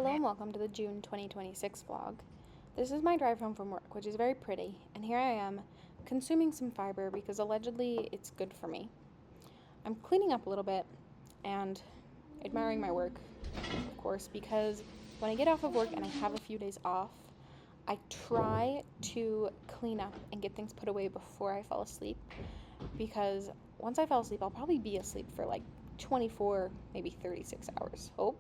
Hello and welcome to the June 2026 vlog. This is my drive home from work, which is very pretty, and here I am consuming some fiber because allegedly it's good for me. I'm cleaning up a little bit and admiring my work, of course, because when I get off of work and I have a few days off, I try to clean up and get things put away before I fall asleep, because once I fall asleep, I'll probably be asleep for like 24, maybe 36 hours. Oh,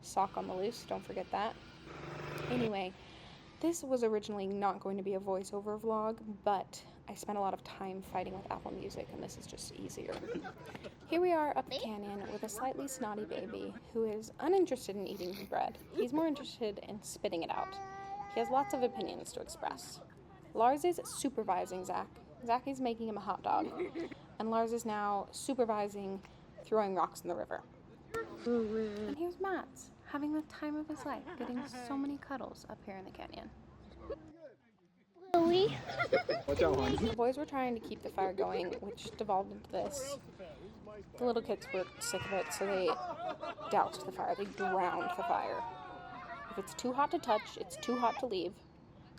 sock on the loose, don't forget that. Anyway, this was originally not going to be a voiceover vlog, but I spent a lot of time fighting with Apple Music, and this is just easier. Here we are up the canyon with a slightly snotty baby who is uninterested in eating the bread. He's more interested in spitting it out. He has lots of opinions to express. Lars is supervising Zach. Zach is making him a hot dog, and Lars is now supervising throwing rocks in the river. And here's Matt, having the time of his life, getting so many cuddles up here in the canyon. Louie. The boys were trying to keep the fire going, which devolved into this. The little kids were sick of it, so they doused the fire. They drowned the fire. If it's too hot to touch, it's too hot to leave.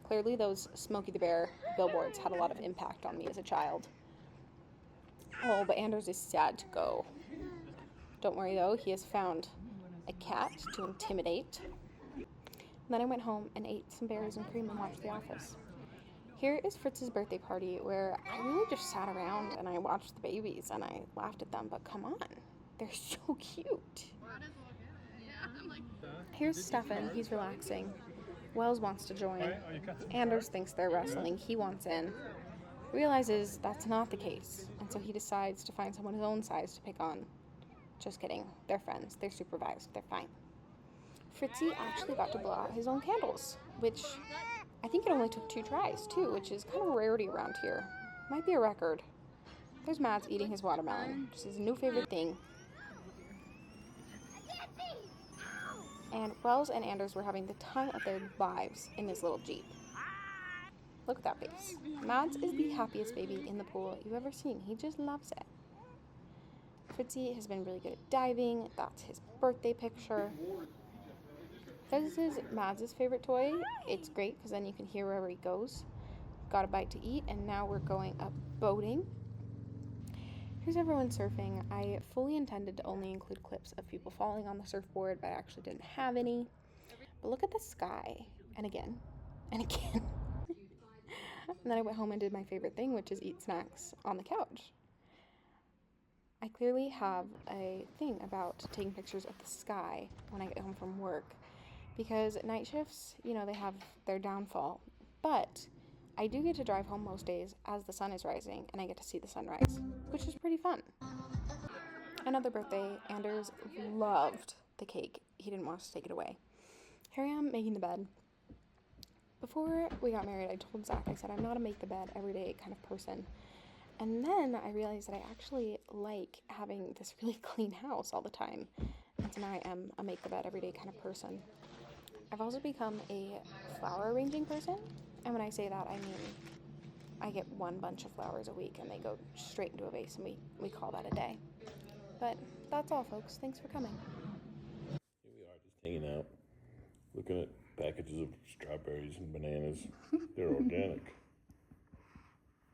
Clearly those Smokey the Bear billboards had a lot of impact on me as a child. Oh, but Anders is sad to go. Don't worry though, he has found a cat to intimidate. Then I went home and ate some berries and cream and watched The Office. Here is Fritz's birthday party, where I really just sat around and I watched the babies and I laughed at them, but come on, they're so cute. Here's Stefan, he's relaxing. Wells wants to join. Anders thinks they're wrestling, he wants in. Realizes that's not the case, and so he decides to find someone his own size to pick on. Just kidding. They're friends. They're supervised. They're fine. Fritzy actually got to blow out his own candles, which I think it only took 2 tries, too, which is kind of a rarity around here. Might be a record. There's Mads eating his watermelon, which is his new favorite thing. And Wells and Anders were having the time of their lives in this little Jeep. Look at that face. Mads is the happiest baby in the pool you've ever seen. He just loves it. Fritzy has been really good at diving. That's his birthday picture. This is Mads' favorite toy. It's great because then you can hear wherever he goes. Got a bite to eat, and now we're going up boating. Here's everyone surfing. I fully intended to only include clips of people falling on the surfboard, but I actually didn't have any. But look at the sky. And again. And again. And then I went home and did my favorite thing, which is eat snacks on the couch. I clearly have a thing about taking pictures of the sky when I get home from work, because night shifts, they have their downfall, but I do get to drive home most days as the sun is rising, and I get to see the sunrise, which is pretty fun. Another birthday, Anders loved the cake. He didn't want us to take it away. Here I am making the bed. Before we got married, I told Zach, I said, I'm not a make the bed every day kind of person. And then I realized that I actually like having this really clean house all the time. And so now I am a make the bed every day kind of person. I've also become a flower arranging person. And when I say that, I mean I get one bunch of flowers a week and they go straight into a vase, and we call that a day. But that's all, folks. Thanks for coming. Here we are, just hanging out, looking at packages of strawberries and bananas. They're organic.